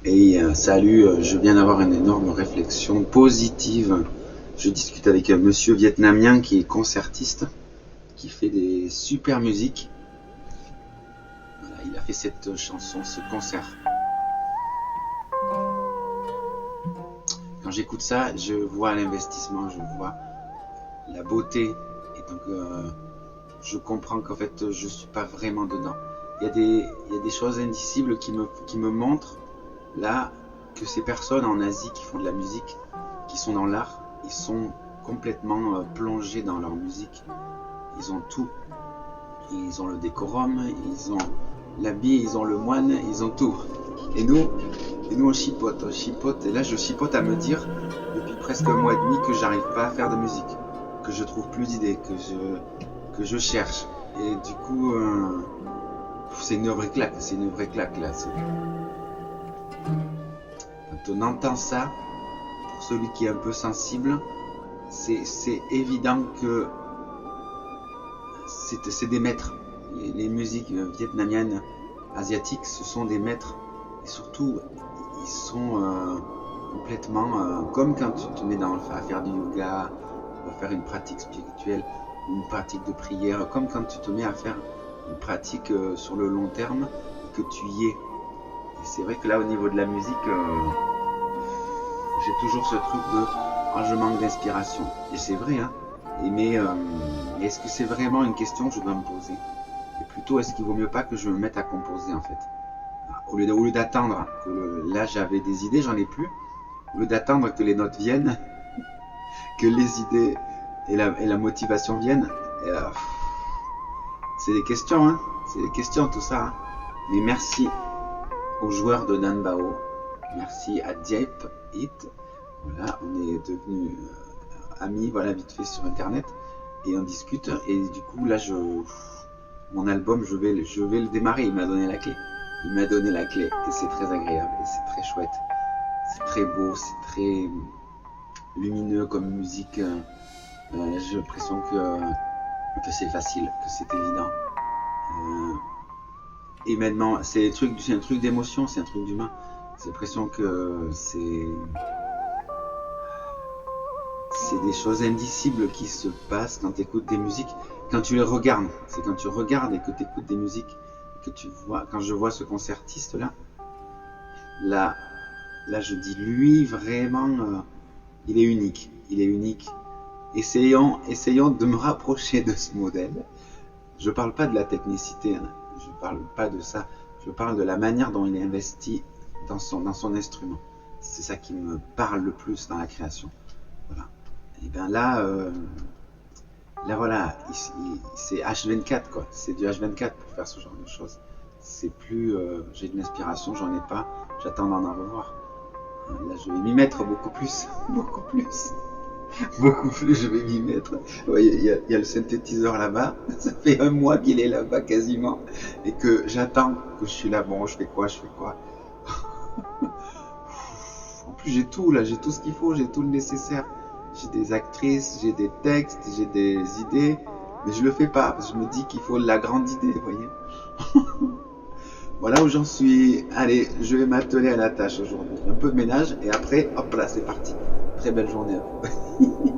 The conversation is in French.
Et salut, je viens d'avoir une énorme réflexion positive. Je discute avec un monsieur vietnamien qui est concertiste, qui fait des super musiques. Voilà, il a fait cette chanson, ce concert. Quand j'écoute ça, je vois l'investissement, je vois la beauté. Et donc, je comprends qu'en fait, je suis pas vraiment dedans. Il y a des choses indicibles qui me montrent là que ces personnes en Asie qui font de la musique, qui sont dans l'art, ils sont complètement plongés dans leur musique. Ils ont tout. Ils ont le décorum, ils ont l'habit, ils ont le moine, ils ont tout. Et nous, on chipote. Et là, je chipote à me dire depuis presque un mois et demi que j'arrive pas à faire de musique, que je trouve plus d'idées, que je cherche. Et du coup, c'est une vraie claque, là. Quand on entend ça, pour celui qui est un peu sensible, c'est évident que c'est des maîtres. Les musiques vietnamiennes, asiatiques, ce sont des maîtres. Et surtout, ils sont complètement comme quand tu te mets à faire du yoga, à faire une pratique spirituelle, une pratique de prière, comme quand tu te mets à faire une pratique sur le long terme et que tu y es. Et c'est vrai que là, au niveau de la musique, j'ai toujours ce truc de je manque d'inspiration. Et c'est vrai, hein. Mais est-ce que c'est vraiment une question que je dois me poser? Et plutôt, est-ce qu'il vaut mieux pas que je me mette à composer en fait? Au lieu d'attendre que là j'avais des idées, j'en ai plus. Au lieu d'attendre que les notes viennent, que les idées et la motivation viennent, et, c'est des questions, hein. C'est des questions tout ça. Hein. Mais merci aux joueurs de Nanbao. Merci à Diep It. Voilà, on est devenus amis, voilà, vite fait sur internet. Et on discute. Et du coup, là, mon album, je vais le démarrer. Il m'a donné la clé. Et c'est très agréable. Et c'est très chouette. C'est très beau. C'est très lumineux comme musique. J'ai l'impression que c'est facile, que c'est évident. Et maintenant, c'est un truc d'émotion, c'est un truc d'humain. J'ai l'impression que c'est des choses indicibles qui se passent quand tu écoutes des musiques, quand tu les regardes. C'est quand tu regardes et que tu écoutes des musiques, que tu vois. Quand je vois ce concertiste là, je dis lui vraiment, il est unique. Il est unique. Essayons de me rapprocher de ce modèle. Je parle pas de la technicité, hein. Je parle pas de ça. Je parle de la manière dont il est investi dans son instrument. C'est ça qui me parle le plus dans la création. Voilà. Et bien là voilà, c'est H24 quoi. C'est du H24 pour faire ce genre de choses. C'est plus, j'ai de l'inspiration, j'en ai pas. J'attends d'en revoir. Là, je vais m'y mettre beaucoup plus, beaucoup plus. Beaucoup plus, je vais m'y mettre. Ouais, il y a le synthétiseur là-bas. Ça fait un mois qu'il est là-bas quasiment. Et que j'attends que je suis là. Bon, je fais quoi? En plus, j'ai tout là. J'ai tout ce qu'il faut. J'ai tout le nécessaire. J'ai des actrices, j'ai des textes, j'ai des idées. Mais je le fais pas. Parce que je me dis qu'il faut la grande idée, vous voyez. Voilà où j'en suis. Allez, je vais m'atteler à la tâche aujourd'hui. Un peu de ménage et après, hop là, c'est parti. Très belle journée à vous.